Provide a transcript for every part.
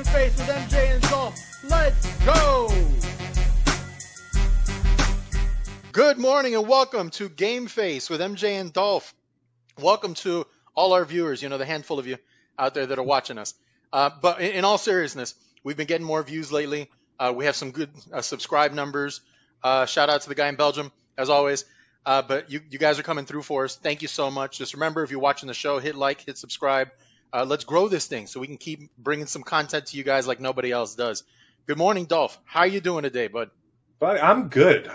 GameFace with MJ and Dolph. Let's go! Good morning and welcome to GameFace with MJ and Dolph. Welcome to all our viewers, the handful of you out there that are watching us. But in all seriousness, we've been getting more views lately. We have some good subscribe numbers. Shout out to the guy in Belgium, as always. But you guys are coming through for us. Thank you so much. Just remember, if you're watching the show, hit like, hit subscribe. Let's grow this thing so we can keep bringing some content to you guys like nobody else does. Good morning, Dolph. How are you doing today, bud? Buddy, I'm good.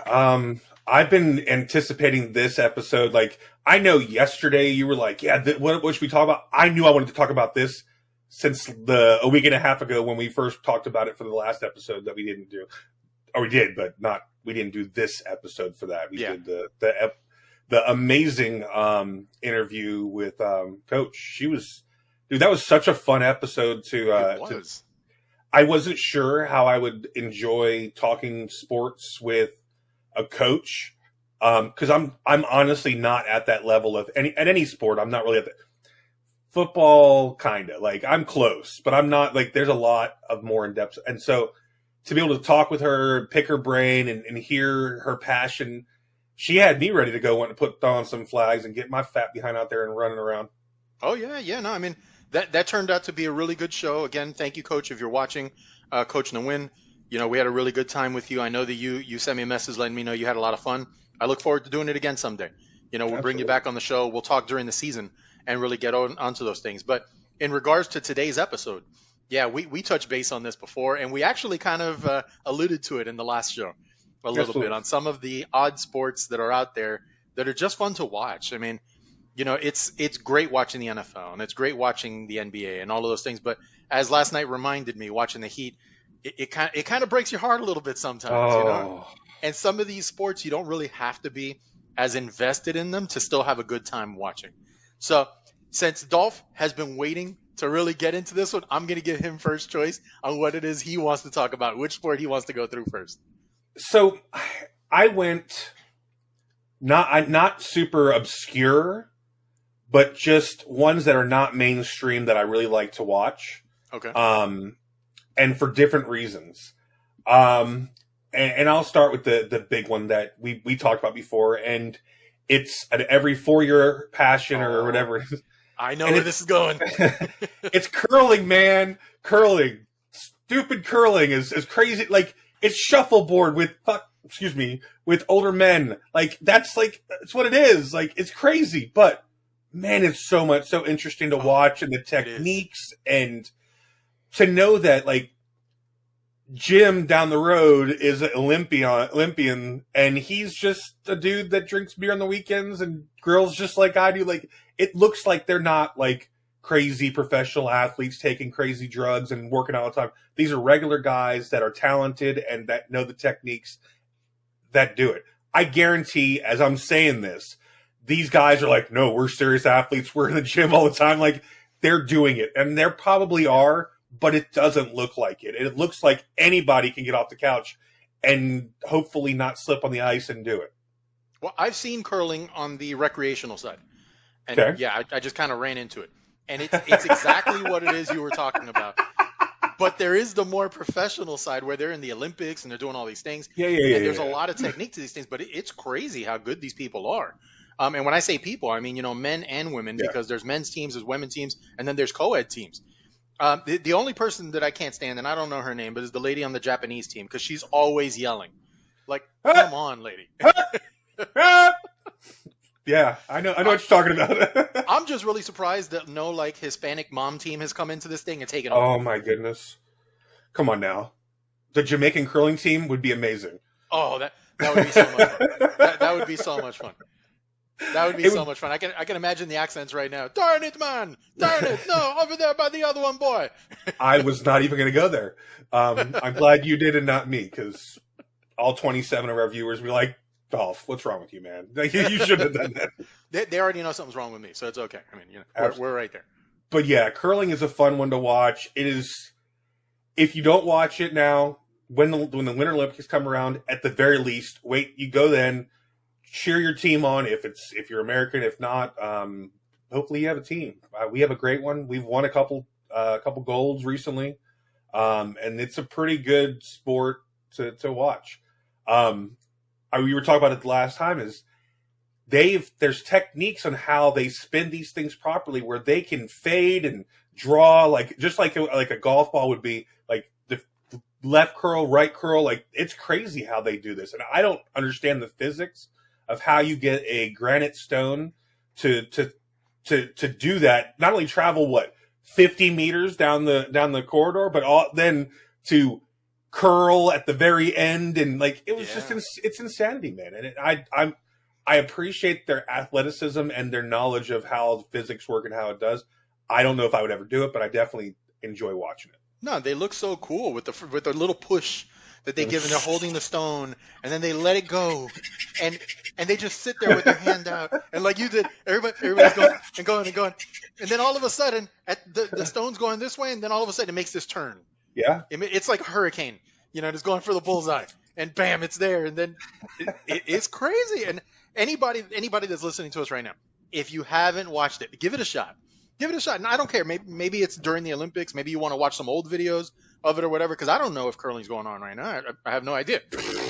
I've been anticipating this episode. Like, I know yesterday you were like, yeah, what should we talk about? I knew I wanted to talk about this since a week and a half ago when we first talked about it for the last episode that we didn't do. Or we did, but we didn't do this episode for that. We did the amazing interview with Coach. That was such a fun episode I wasn't sure how I would enjoy talking sports with a coach, because I'm honestly not at that level of any sport. I'm not really at the football, kind of like I'm close, but I'm not like there's a lot of more in depth. And so to be able to talk with her, pick her brain, and hear her passion, she had me ready to go. Want to put on some flags and get my fat behind out there and running around. Oh yeah. No, I mean that turned out to be a really good show. Again, thank you, Coach, if you're watching. Coach Nguyen, we had a really good time with you. I know that you sent me a message letting me know you had a lot of fun. I look forward to doing it again someday. We'll bring you back on the show. We'll talk during the season and really get onto those things. But in regards to today's episode, yeah, we touched base on this before, and we actually kind of alluded to it in the last show a little bit on some of the odd sports that are out there that are just fun to watch. I mean, it's great watching the NFL and it's great watching the NBA and all of those things. But as last night reminded me, watching the Heat, it kind of breaks your heart a little bit sometimes, And some of these sports, you don't really have to be as invested in them to still have a good time watching. So since Dolph has been waiting to really get into this one, I'm going to give him first choice on what it is he wants to talk about, which sport he wants to go through first. So I went not super obscure, but just ones that are not mainstream that I really like to watch. Okay. And for different reasons. And I'll start with the big one that we talked about before, and it's an every 4-year passion or whatever it is. I know where this is going. It's curling, man. Curling. Stupid curling is crazy. Like, it's shuffleboard with older men. Like, that's what it is. Like, it's crazy, but man, it's so interesting to watch, and the techniques, and to know that, like, Jim down the road is an Olympian, and he's just a dude that drinks beer on the weekends and grills just like I do. Like, it looks like they're not like crazy professional athletes taking crazy drugs and working all the time. These are regular guys that are talented and that know the techniques that do it. I guarantee, as I'm saying this, these guys are like, no, we're serious athletes. We're in the gym all the time. Like, they're doing it, and there probably are, but it doesn't look like it. It looks like anybody can get off the couch and hopefully not slip on the ice and do it. Well, I've seen curling on the recreational side. And I just kind of ran into it. And it's exactly what it is you were talking about. But there is the more professional side where they're in the Olympics and they're doing all these things. And there's a lot of technique to these things, but it's crazy how good these people are. And when I say people, I mean, men and women, because there's men's teams, there's women's teams, and then there's co-ed teams. The only person that I can't stand, and I don't know her name, but is the lady on the Japanese team, because she's always yelling. Like, come on, lady. Yeah, I know what you're talking about. I'm just really surprised that no, like, Hispanic mom team has come into this thing and taken over. Oh, my goodness. Come on now. The Jamaican curling team would be amazing. Oh, that would be so much fun. That would be so much fun. That would be so much fun. I can imagine the accents right now. Darn it, man! Darn it! No, over there by the other one, boy. I was not even going to go there. I'm glad you did and not me, because all 27 of our viewers were like, Dolph, what's wrong with you, man? You shouldn't have done that. They already know something's wrong with me, so it's okay. I mean, we're right there. But yeah, curling is a fun one to watch. It is. If you don't watch it now, when the Winter Olympics come around, at the very least, wait. You go then. Cheer your team on if you're American. If not, hopefully you have a team. We have a great one. We've won a couple golds recently. and it's a pretty good sport to watch. We were talking about it the last time. There's techniques on how they spin these things properly, where they can fade and draw like a golf ball would be, like the left curl, right curl. Like, it's crazy how they do this, and I don't understand the physics of how you get a granite stone to do that. Not only travel 50 meters down the corridor, but then to curl at the very end, and like it was it's insanity, man. And I appreciate their athleticism and their knowledge of how the physics work and how it does. I don't know if I would ever do it, but I definitely enjoy watching it. No, they look so cool with the little push that they give, and they're holding the stone, and then they let it go, and they just sit there with their hand out, and like you did, everybody's going, and then all of a sudden, the stone's going this way, and then all of a sudden it makes this turn. Yeah, it's like a hurricane, it's going for the bullseye, and bam, it's there, and then it's crazy. And anybody that's listening to us right now, if you haven't watched it, give it a shot. Give it a shot. And I don't care. Maybe it's during the Olympics. Maybe you want to watch some old videos of it or whatever, because I don't know if curling's going on right now. I have no idea.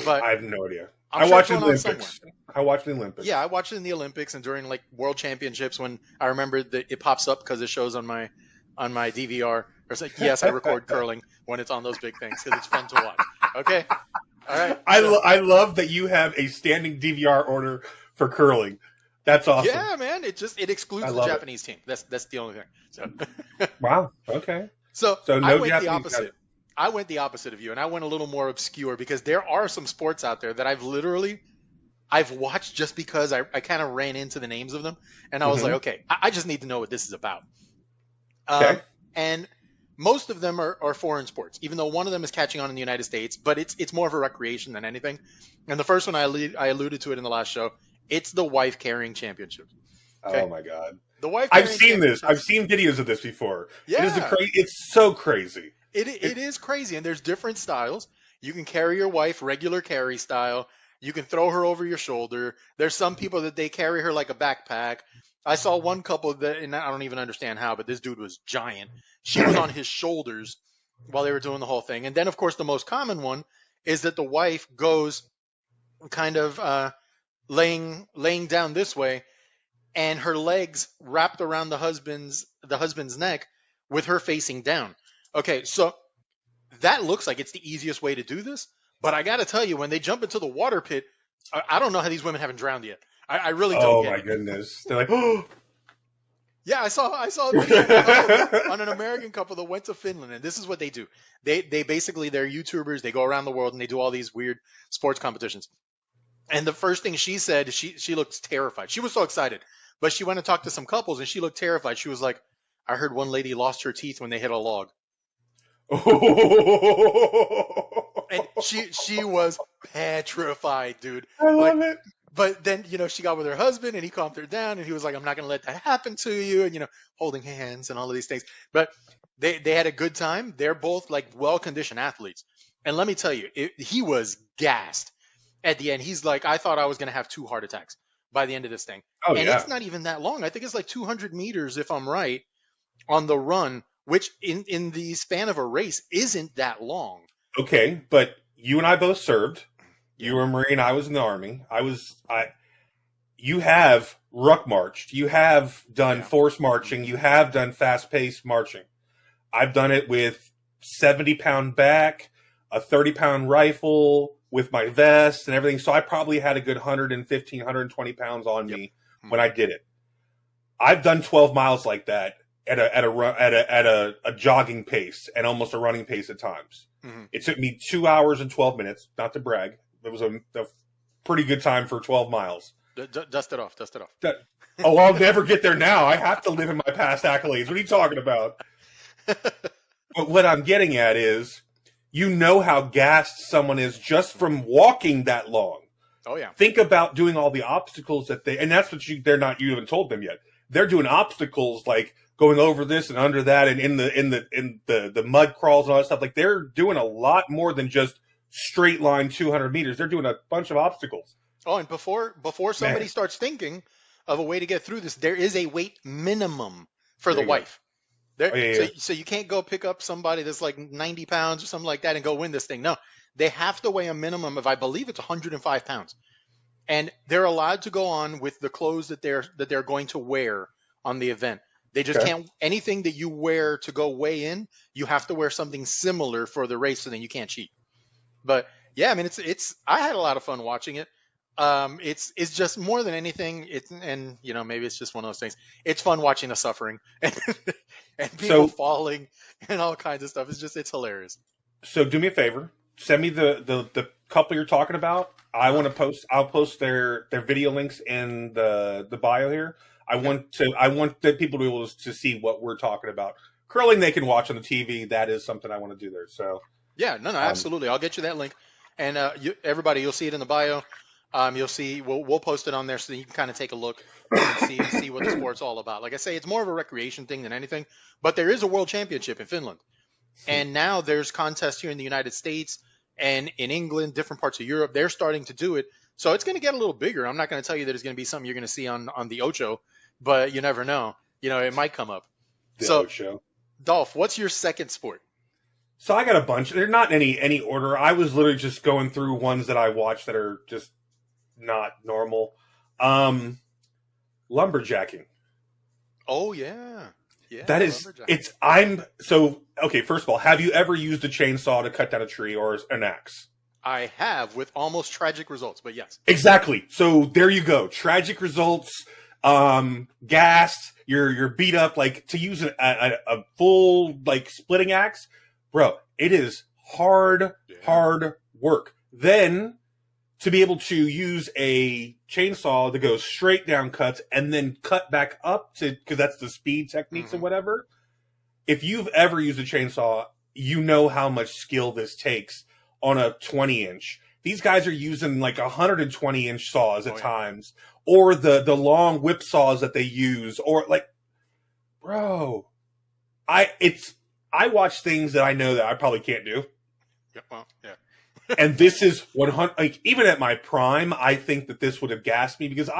But I have no idea. I watched the Olympics. I watched the Olympics. Yeah, I watched it in the Olympics and during like World Championships, when I remember that it pops up because it shows on my DVR. It's like, yes, I record curling when it's on those big things because it's fun to watch. Okay? All right. I love that you have a standing DVR order for curling. That's awesome. Yeah, man. It excludes the Japanese team. That's the only thing. So. Wow. Okay. So no I went Japanese the opposite. I went the opposite of you, and I went a little more obscure, because there are some sports out there that I've watched just because I kind of ran into the names of them, and I was like, okay, I just need to know what this is about. Okay. And most of them are foreign sports, even though one of them is catching on in the United States, but it's more of a recreation than anything. And the first one I alluded to it in the last show. It's the wife carrying championship. Okay? Oh my God! The wife. I've seen this. I've seen videos of this before. Yeah, it's so crazy. It is crazy, and there's different styles. You can carry your wife regular carry style. You can throw her over your shoulder. There's some people that they carry her like a backpack. I saw one couple that, and I don't even understand how, but this dude was giant. She was on his shoulders while they were doing the whole thing. And then, of course, the most common one is that the wife goes kind of laying down this way, and her legs wrapped around the husband's neck with her facing down. Okay, so that looks like it's the easiest way to do this, but I got to tell you, when they jump into the water pit, I don't know how these women haven't drowned yet. I really don't. Oh get my it. Goodness! They're like, oh. Yeah, I saw a video on an American couple that went to Finland, and this is what they do. They basically, they're YouTubers. They go around the world and they do all these weird sports competitions. And the first thing she said, she looked terrified. She was so excited, but she went and talked to some couples, and she looked terrified. She was like, "I heard one lady lost her teeth when they hit a log." And she was petrified, dude. I love it. But then, she got with her husband, and he calmed her down, and he was like, "I'm not going to let that happen to you," and, holding hands and all of these things. But they had a good time. They're both like well-conditioned athletes. And let me tell you, he was gassed at the end. He's like, "I thought I was going to have 2 heart attacks by the end of this thing." Oh, and yeah. It's not even that long. I think it's like 200 meters, if I'm right, on the run, which in the span of a race isn't that long. Okay, but you and I both served. You were a Marine. I was in the Army. You have ruck marched. You have done force marching. You have done fast-paced marching. I've done it with 70-pound back, a 30-pound rifle, with my vest and everything. So I probably had a good 115, 120 pounds on me when I did it. I've done 12 miles like that at a jogging pace and almost a running pace at times. Mm-hmm. It took me 2 hours and 12 minutes, not to brag. It was a pretty good time for 12 miles. Dust it off. Oh, I'll never get there now. I have to live in my past accolades. What are you talking about? But what I'm getting at is, how gassed someone is just from walking that long. Oh yeah. Think about doing all the obstacles and that's what you haven't told them yet. They're doing obstacles like going over this and under that, and in the mud crawls and all that stuff. Like, they're doing a lot more than just straight line 200 meters. They're doing a bunch of obstacles. Oh, and before somebody starts thinking of a way to get through this, there is a weight minimum for the wife. They're, Oh, yeah, so, yeah. so you can't go pick up somebody that's like 90 pounds or something like that and go win this thing. No, they have to weigh a minimum of, I believe it's 105 pounds. And they're allowed to go on with the clothes that they're going to wear on the event. They just Okay. can't, anything that you wear to go weigh in, you have to wear something similar for the race, so then you can't cheat. But yeah, I mean, it's I had a lot of fun watching it. It's just more than anything. And maybe it's just one of those things. It's fun watching the suffering and people So, falling and all kinds of stuff. It's hilarious. so do me a favor. Send me the couple you're talking about. I Uh-huh. want to post. I'll post their video links in the bio here. Okay. I want the people to be able to see what we're talking about. Curling they can watch on the TV. That is something I want to do there. So, Yeah, no, um, absolutely. I'll get you that link, and everybody, you'll see it in the bio. You'll see we'll post it on there so that you can kind of take a look and see what the sport's all about. Like I say, it's more of a recreation thing than anything, but there is a world championship in Finland, and now there's contests here in the United States and in England, different parts of Europe. They're starting to do it, so it's going to get a little bigger. I'm not going to tell you that it's going to be something you're going to see on the Ocho, but you never know. It might come up. the So, O show. Dolph, what's your second sport? So I got a bunch. They're not in any order. I was literally just going through ones that I watched that are just not normal. Lumberjacking. Oh yeah, yeah, That is, lumberjack. it's, I'm, so, okay, first of all, have you ever used a chainsaw to cut down a tree or an axe? I have with almost tragic results, but yes. Exactly. So there you go. Tragic results, gassed, you're beat up, like to use a full, like splitting axe, bro, it is hard, Yeah. hard work. Then to be able to use a chainsaw to go straight down cuts and then cut back up to, because that's the speed techniques and Mhm. whatever. If you've ever used a chainsaw, you know how much skill this takes on a 20-inch. These guys are using like 120-inch saws at Oh, yeah. times, or the long whip saws that they use, or like, bro, I watch things that I know that I probably can't do. Yeah, well, yeah. And this is 100. Like even at my prime, I think that this would have gassed me because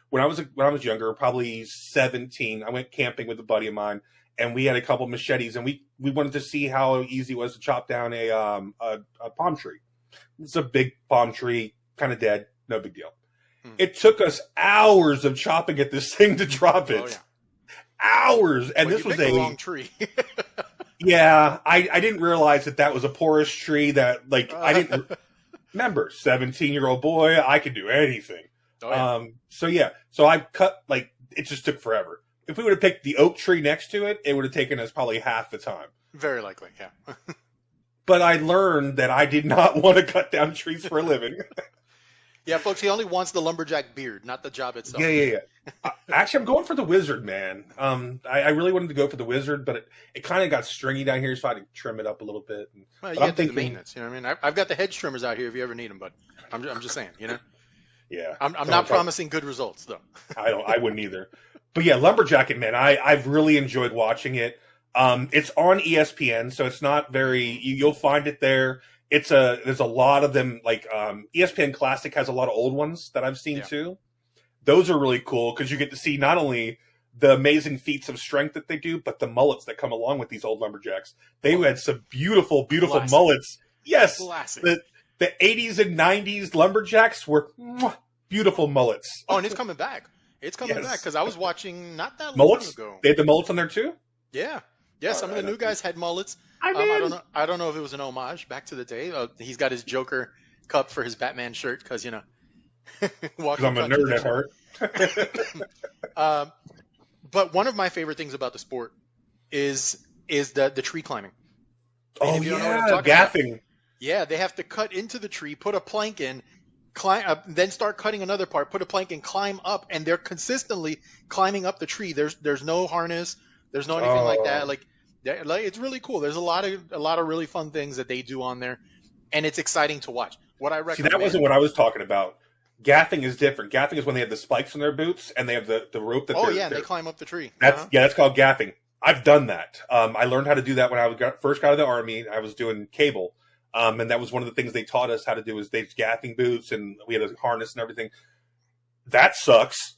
when I was younger, probably 17. I went camping with a buddy of mine, and we had a couple machetes, and we wanted to see how easy it was to chop down a palm tree. It's a big palm tree, kind of dead, no big deal. Hmm. It took us hours of chopping at this thing to drop it. Oh, yeah. Hours, and Well, this you was picked the wrong tree. yeah. I didn't realize that was a porous tree that like I didn't. Remember, 17-year-old boy, I could do anything. Oh, yeah. So yeah, so I cut, like, it just took forever. If we would have picked the oak tree next to it, it would have taken us probably half the time. Very likely, yeah. But I learned that I did not want to cut down trees for a living. Yeah, folks, he only wants the lumberjack beard, not the job itself. Yeah. Actually, I'm going for the wizard, man. I really wanted to go for the wizard, but it kind of got stringy down here, so I had to trim it up a little bit. Well, you But I'm got to do the thinking, maintenance. You know what I mean? I've got the hedge trimmers out here if you ever need them, but I'm just saying, yeah, I'm don't not talk- promising good results, though. I wouldn't either. But yeah, Lumberjacking, man, I've really enjoyed watching it. It's on ESPN, so it's not very. You'll find it there. There's a lot of them. Like ESPN Classic has a lot of old ones that I've seen Yeah. too. Those are really cool because you get to see not only the amazing feats of strength that they do, but the mullets that come along with these old lumberjacks. They had some beautiful, beautiful Classic. mullets. Yes, Classic. the 80s and 90s lumberjacks were beautiful mullets. Oh, and it's coming back. It's coming Yes. back because I was watching not that Mullets? long ago. They had the mullets on there too. Yeah. Yeah, some of the Alright, new guys had mullets. I I don't know if it was an homage back to the day. He's got his Joker cup for his Batman shirt because, because I'm a nerd at heart. But one of my favorite things about the sport is the tree climbing. Oh if you don't know what I'm yeah, talking about. gaffing. Yeah, they have to cut into the tree, put a plank in, climb up, then start cutting another part, put a plank in, climb up, and they're consistently climbing up the tree. There's no harness, there's no anything like that. Like it's really cool. There's a lot of really fun things that they do on there, and it's exciting to watch. What I See, recommend. that wasn't what I was talking about. Gaffing is different. Gaffing is when they have the spikes on their boots and they have the rope that. Oh yeah, and they climb up the tree. That's called gaffing. I've done that. I learned how to do that when I first got out of the Army. I was doing cable, and that was one of the things they taught us how to do. Is they gaffing boots, and we had a harness and everything. That sucks.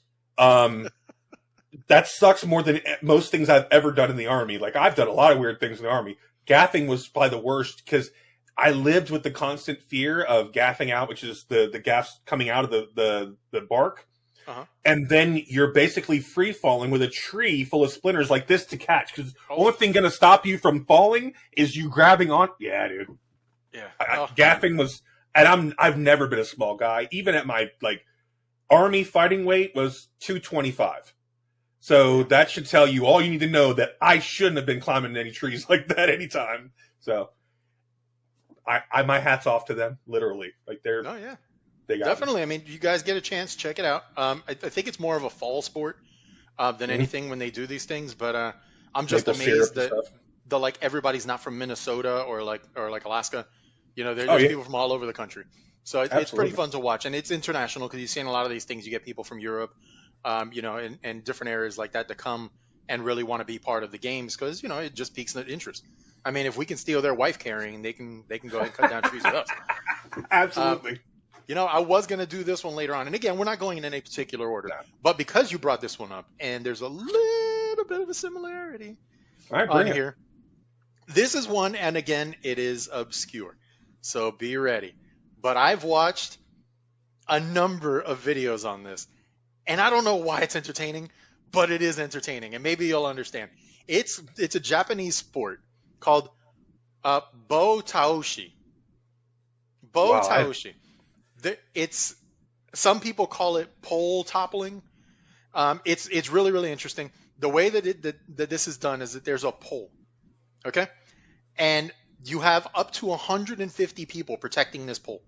that sucks more than most things I've ever done in the Army. Like, I've done a lot of weird things in the Army. Gaffing was probably the worst because I lived with the constant fear of gaffing out, which is the gas coming out of the bark. Uh-huh. And then you're basically free falling with a tree full of splinters like this to catch. Because the only thing going to stop you from falling is you grabbing on. Yeah, dude. Yeah. Gaffing was, and I've never been a small guy. Even at my Army fighting weight was 225. So that should tell you all you need to know that I shouldn't have been climbing any trees like that anytime. So my hat's off to them, literally. Like they're. Oh yeah. They got Definitely. I mean, you guys get a chance, check it out. I think it's more of a fall sport than anything when they do these things. But I'm just amazed that everybody's not from Minnesota or Alaska. You know, there's people from all over the country. So it's pretty fun to watch, and it's international because you've seen a lot of these things. You get people from Europe, and different areas like that to come and really want to be part of the games because it just piques their interest. I mean, if we can steal their wife carrying, they can go ahead and cut down trees with us. Absolutely. I was going to do this one later on. And again, we're not going in any particular order. No. But because you brought this one up, and there's a little bit of a similarity on here. This is one, and again, it is obscure. So be ready. But I've watched a number of videos on this. And I don't know why it's entertaining, but it is entertaining. And maybe you'll understand. It's a Japanese sport called Bo Taoshi. Taoshi. It's some people call it pole toppling. It's really, really interesting. The way that this is done is that there's a pole, okay, and you have up to 150 people protecting this pole.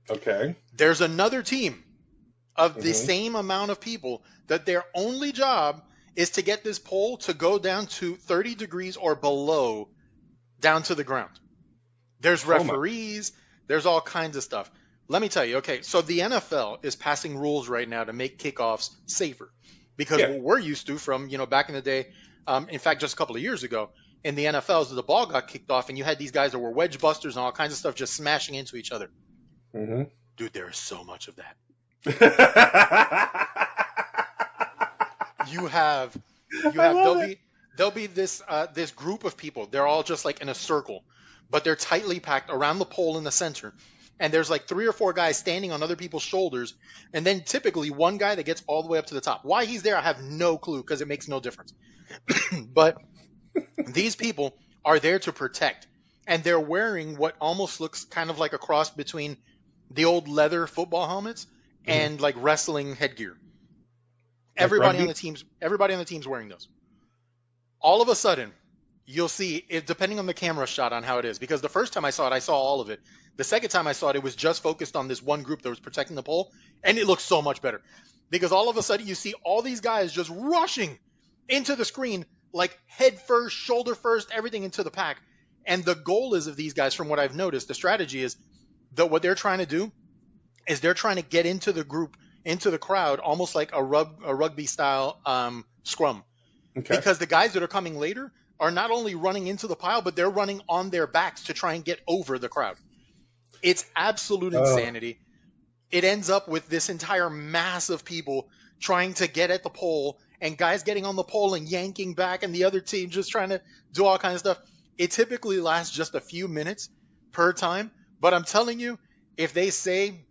Okay. There's another team of the same amount of people that their only job is to get this pole to go down to 30 degrees or below, down to the ground. There's referees. There's all kinds of stuff. Let me tell you, okay, so the NFL is passing rules right now to make kickoffs safer because what we're used to from, back in the day, in fact, just a couple of years ago, in the NFL, is the ball got kicked off and you had these guys that were wedge busters and all kinds of stuff just smashing into each other. Mm-hmm. Dude, there is so much of that. There'll be this group of people. They're all just like in a circle, but they're tightly packed around the pole in the center. And there's like 3 or 4 guys standing on other people's shoulders, and then typically one guy that gets all the way up to the top. Why he's there, I have no clue because it makes no difference. But these people are there to protect, and they're wearing what almost looks kind of like a cross between the old leather football helmets and like wrestling headgear. Everybody on the team's wearing those. All of a sudden, you'll see, depending on the camera shot on how it is, because the first time I saw it, I saw all of it. The second time I saw it, it was just focused on this one group that was protecting the pole, and it looks so much better. Because all of a sudden, you see all these guys just rushing into the screen, like head first, shoulder first, everything into the pack. And the goal is of these guys, from what I've noticed, the strategy is that what they're trying to do is they're trying to get into the group, into the crowd, almost like a rugby-style scrum. Okay. Because the guys that are coming later are not only running into the pile, but they're running on their backs to try and get over the crowd. It's absolute insanity. It ends up with this entire mass of people trying to get at the pole, and guys getting on the pole and yanking back, and the other team just trying to do all kinds of stuff. It typically lasts just a few minutes per time, but I'm telling you, if they say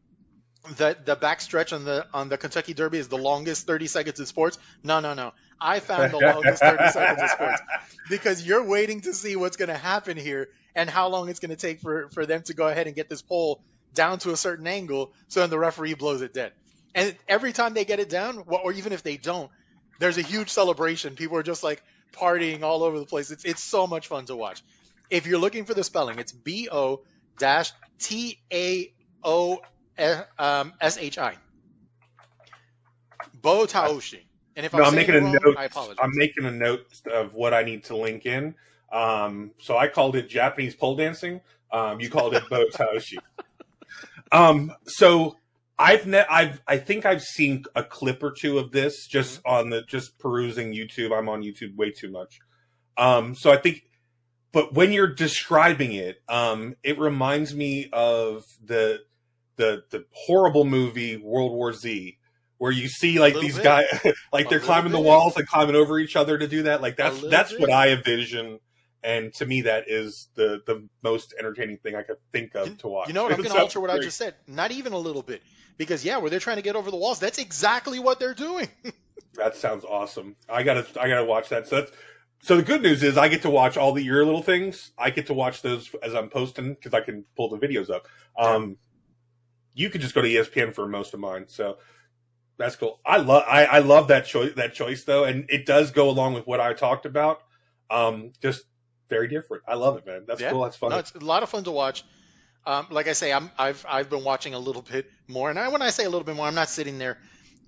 that the backstretch on the Kentucky Derby is the longest 30 seconds in sports, no. I found the longest 30 seconds in sports, because you're waiting to see what's going to happen here and how long it's going to take for them to go ahead and get this pole down to a certain angle, so then the referee blows it dead. And every time they get it down, or even if they don't, there's a huge celebration. People are just like partying all over the place. It's so much fun to watch. If you're looking for the spelling, it's BO-TAOSHI. Bo Taoshi. And if I'm making a note, I apologize. I'm making a note of what I need to link in. So I called it Japanese pole dancing. You called it Bo Taoshi. So I think I've seen a clip or two of this just just perusing YouTube. I'm on YouTube way too much. So I think, but when you're describing it, it reminds me of the horrible movie World War Z, where you see like these guys, like they're climbing the walls and climbing over each other to do that. Like that's what I envision. And to me, that is the most entertaining thing I could think of to watch. You know what? I'm going to alter what I just said. Not even a little bit. Because, yeah, where they're trying to get over the walls, that's exactly what they're doing. That sounds awesome. I gotta watch that. So the good news is I get to watch all your little things. I get to watch those as I'm posting because I can pull the videos up. You could just go to ESPN for most of mine. So that's cool. I love that choice though, and it does go along with what I talked about. Just very different. I love it, man. That's cool. That's fun. No, it's a lot of fun to watch. Like I say, I've been watching a little bit more, and when I say a little bit more, I'm not sitting there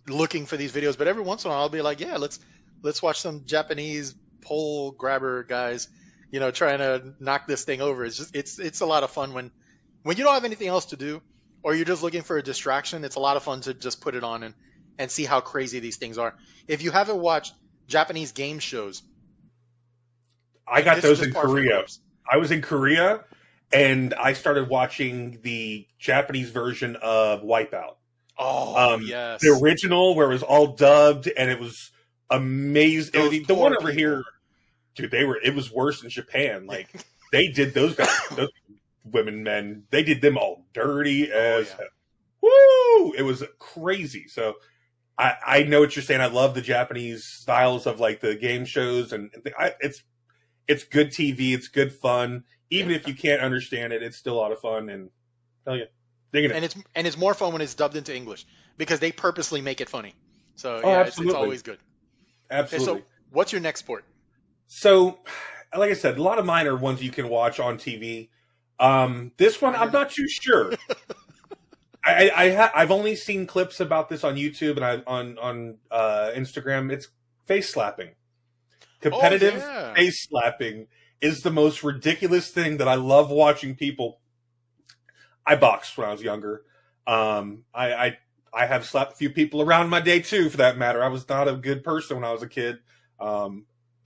looking for these videos, but every once in a while I'll be like, yeah, let's watch some Japanese pole grabber guys, trying to knock this thing over. It's a lot of fun when you don't have anything else to do, or you're just looking for a distraction. It's a lot of fun to just put it on and see how crazy these things are. If you haven't watched Japanese game shows, I got those in Korea. I was in Korea, and I started watching the Japanese version of Wipeout. Oh, yes. The original, where it was all dubbed, and it was amazing. The one over here, dude, it was worse in Japan. Like, they did those guys, those women, men, they did them all dirty as hell. Woo! It was crazy. So, I know what you're saying. I love the Japanese styles of, like, the game shows, and it's good TV. It's good fun. Even if you can't understand it, it's still a lot of fun. And hell yeah, digging it. And it's more fun when it's dubbed into English because they purposely make it funny. So it's always good. Absolutely. Okay, so what's your next sport? So, like I said, a lot of mine are ones you can watch on TV. This one, I'm not too sure. I've only seen clips about this on YouTube and on Instagram. It's face slapping. Competitive face slapping is the most ridiculous thing that I love watching people. I boxed when I was younger. I have slapped a few people around my day too, for that matter. I was not a good person when I was a kid, but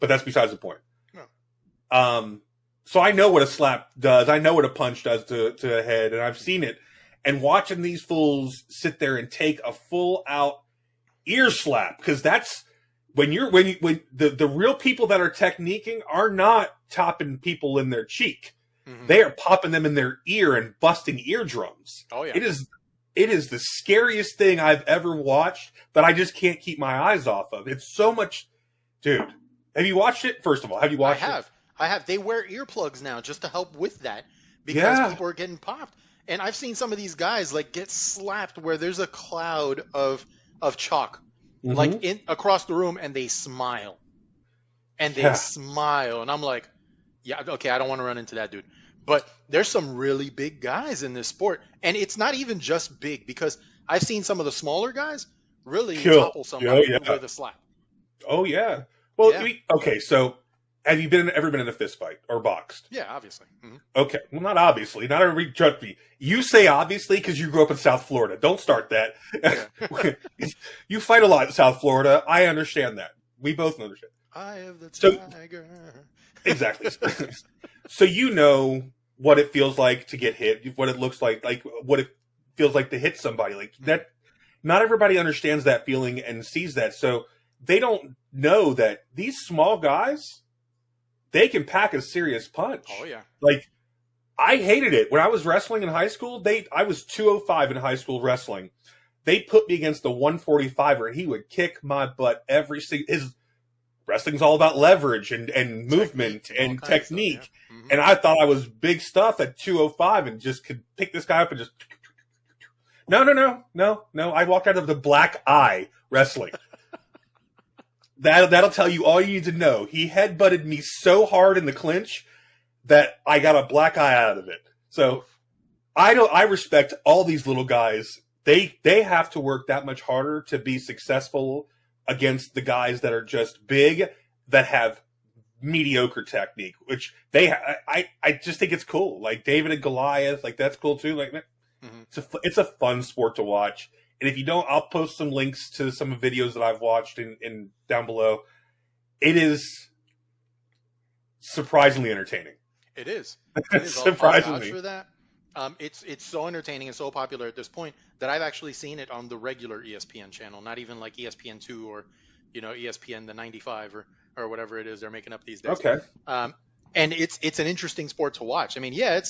that's besides the point. No. So I know what a slap does. I know what a punch does to a head, and I've seen it. And watching these fools sit there and take a full out ear slap, because that's when the real people that are techniquing are not topping people in their cheek. Mm-hmm. They are popping them in their ear and busting eardrums. Oh yeah. It is the scariest thing I've ever watched that I just can't keep my eyes off of. It's so much, dude. Have you watched it? First of all, have you watched it? I have. They wear earplugs now just to help with that because people are getting popped. And I've seen some of these guys like get slapped where there's a cloud of chalk like across the room, and they smile. And they smile, and I'm like, yeah, okay, I don't want to run into that dude. But there's some really big guys in this sport, and it's not even just big, because I've seen some of the smaller guys really topple somebody with a slap. Oh yeah. Well, okay, so have you ever been in a fist fight or boxed? Yeah, obviously. Mm-hmm. Okay, well, not obviously. Not everybody judge me. You say obviously because you grew up in South Florida. Don't start that. Yeah. You fight a lot in South Florida. I understand that. We both understand. I have the tiger. Exactly. So you know what it feels like to get hit, what it looks like what it feels like to hit somebody. Like that. Not everybody understands that feeling and sees that. So they don't know that these small guys, they can pack a serious punch. Oh, yeah. Like, I hated it. When I was wrestling in high school, I was 205 in high school wrestling. They put me against the 145er, and he would kick my butt his wrestling's all about leverage and movement and technique. Stuff, yeah. Mm-hmm. And I thought I was big stuff at 205 and just could pick this guy up and just... No. I walked out of the black eye wrestling. That'll tell you all you need to know. He headbutted me so hard in the clinch that I got a black eye out of it. So I respect all these little guys. They have to work that much harder to be successful against the guys that are just big, that have mediocre technique, which I just think it's cool. Like David and Goliath, like that's cool too. Like it's a fun sport to watch. And if you don't, I'll post some links to some videos that I've watched in down below. It is surprisingly entertaining. It is. Surprisingly. I'll vouch for that. It's so entertaining and so popular at this point that I've actually seen it on the regular ESPN channel, not even like ESPN2 or ESPN the 95 or whatever it is they're making up these days. Okay. And it's an interesting sport to watch. I mean, yeah,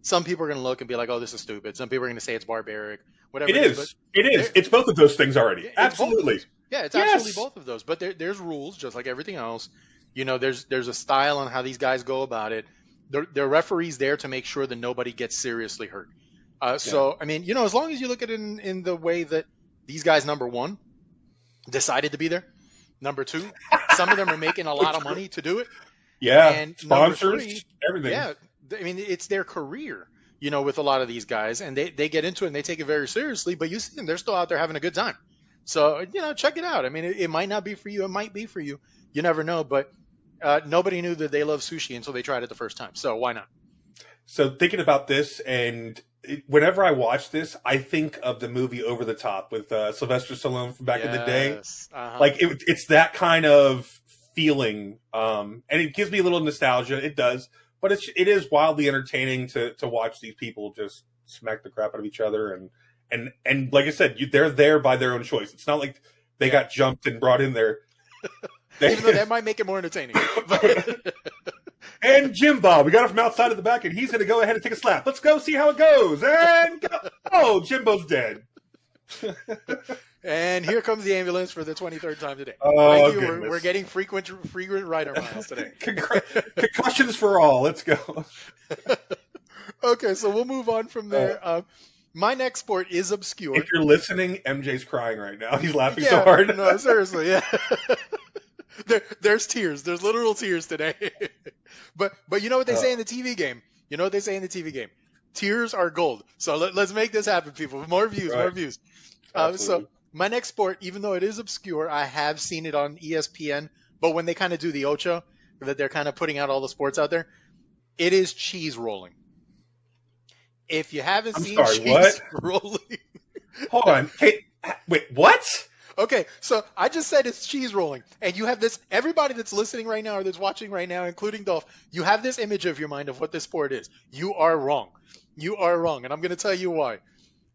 some people are going to look and be like, oh, this is stupid. Some people are going to say it's barbaric, whatever. It is. It is. It's both of those things already. Absolutely. Yeah, it's absolutely both of those. But there's rules, just like everything else. There's a style on how these guys go about it. There are referees there to make sure that nobody gets seriously hurt. So, I mean, as long as you look at it in the way that these guys, number one, decided to be there. Number two, some of them are making a lot of money to do it. Yeah, and sponsors, three, everything. Yeah, I mean, it's their career, with a lot of these guys, and they get into it and they take it very seriously, but you see them, they're still out there having a good time. So, check it out. I mean, it might not be for you. It might be for you. You never know, but nobody knew that they love sushi until they tried it the first time. So why not? So thinking about this, and whenever I watch this, I think of the movie Over the Top with Sylvester Stallone from back in the day. Uh-huh. Like it's that kind of feeling, and it gives me a little nostalgia. It does, but it is wildly entertaining to watch these people just smack the crap out of each other, and like I said, they're there by their own choice. It's not like they got jumped and brought in there. Even though that might make it more entertaining. And Jimbo, we got him from outside of the back, and he's going to go ahead and take a slap. Let's go see how it goes. And go. Oh, Jimbo's dead. And here comes the ambulance for the 23rd time today. Oh, we're getting frequent rider miles today. Concussions for all. Let's go. Okay, so we'll move on from there. My next sport is obscure. If you're listening, MJ's crying right now. He's laughing so hard. No, seriously, yeah. There's tears. There's literal tears today. But you know what they say in the TV game? Tears are gold. So let's make this happen, people. More views, more views. So my next sport, even though it is obscure, I have seen it on ESPN. But when they kind of do the Ocho, that they're kind of putting out all the sports out there, it is cheese rolling. If you haven't seen cheese rolling. Hold on. Hey, wait, what? Okay, so I just said it's cheese rolling, and you have this, everybody that's listening right now or that's watching right now, including Dolph, you have this image of your mind of what this sport is. You are wrong. You are wrong, and I'm going to tell you why.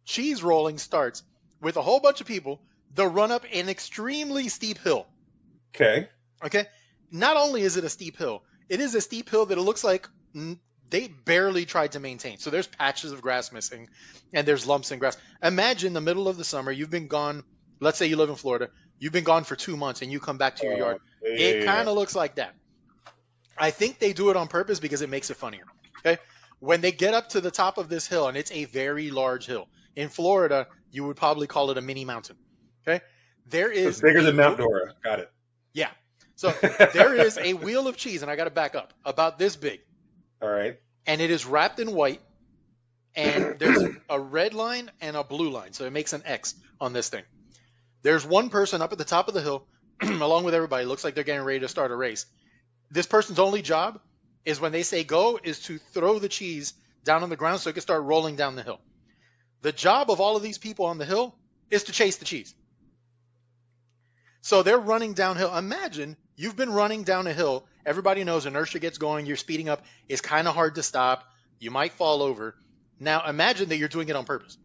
Cheese rolling starts with a whole bunch of people that run up an extremely steep hill. Okay. Not only is it a steep hill, it is a steep hill that it looks like they barely tried to maintain. So there's patches of grass missing, and there's lumps in grass. Imagine the middle of the summer, you've been gone. Let's say you live in Florida. You've been gone for 2 months and you come back to your yard. It kind of looks like that. I think they do it on purpose because it makes it funnier. Okay. When they get up to the top of this hill, and it's a very large hill. In Florida, you would probably call it a mini mountain. Okay. It's bigger than Mount Dora. Got it. Yeah. So there is a wheel of cheese, and I got to back up, about this big. All right. And it is wrapped in white, and there's a red line and a blue line. So it makes an X on this thing. There's one person up at the top of the hill, along with everybody. It looks like they're getting ready to start a race. This person's only job is when they say go is to throw the cheese down on the ground so it can start rolling down the hill. The job of all of these people on the hill is to chase the cheese. So they're running downhill. Imagine you've been running down a hill. Everybody knows inertia gets going. You're speeding up. It's kind of hard to stop. You might fall over. Now imagine that you're doing it on purpose.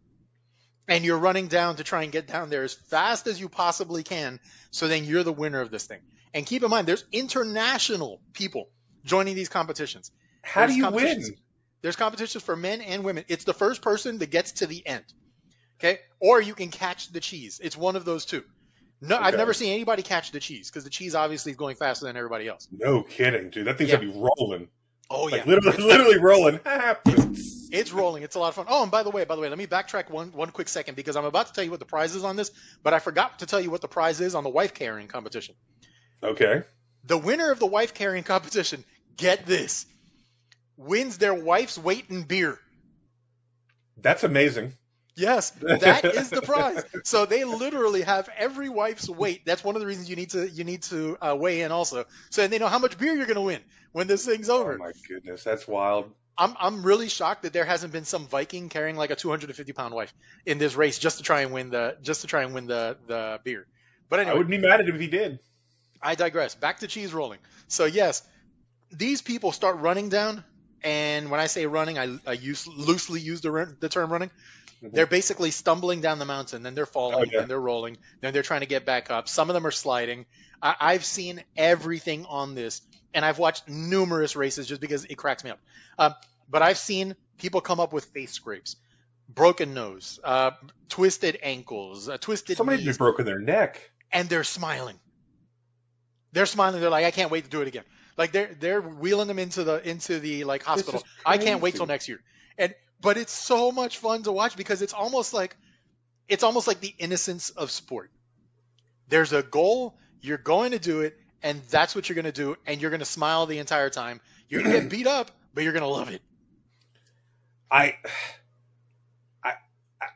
And you're running down to try and get down there as fast as you possibly can, so then you're the winner of this thing. And keep in mind, there's international people joining these competitions. How do you win? There's competitions for men and women. It's the first person that gets to the end. Okay? Or you can catch the cheese. It's one of those two. No, okay. I've never seen anybody catch the cheese, because the cheese obviously is going faster than everybody else. No kidding, dude. That thing's going to be rolling. Oh, yeah. Literally rolling. It's rolling. It's a lot of fun. Oh, and by the way, let me backtrack one quick second, because I'm about to tell you what the prize is on this, but I forgot to tell you what the prize is on the wife carrying competition. Okay. The winner of the wife carrying competition, get this, wins their wife's weight in beer. That's amazing. Yes, that is the prize. So they literally have every wife's weight. That's one of the reasons you need to weigh in also, so they know how much beer you're going to win when this thing's over. Oh my goodness, that's wild. I'm really shocked that there hasn't been some Viking carrying like a 250-pound wife in this race just to try and win the beer. But anyway, I wouldn't be mad at him if he did. I digress. Back to cheese rolling. So yes, these people start running down And when I say running, loosely use the term running. They're basically stumbling down the mountain, then they're falling, then they're rolling, then they're trying to get back up. Some of them are sliding. I've seen everything on this, and I've watched numerous races just because it cracks me up. But I've seen people come up with face scrapes, broken nose, twisted ankles, twisted Somebody's knees, broken their neck, and they're smiling. They're smiling. They're like, I can't wait to do it again. Like they're wheeling them into the like hospital. I can't wait till next year. But it's so much fun to watch because it's almost like the innocence of sport. There's a goal, you're going to do it, and that's what you're going to do, and you're going to smile the entire time. You're going to get beat up, but you're going to love it.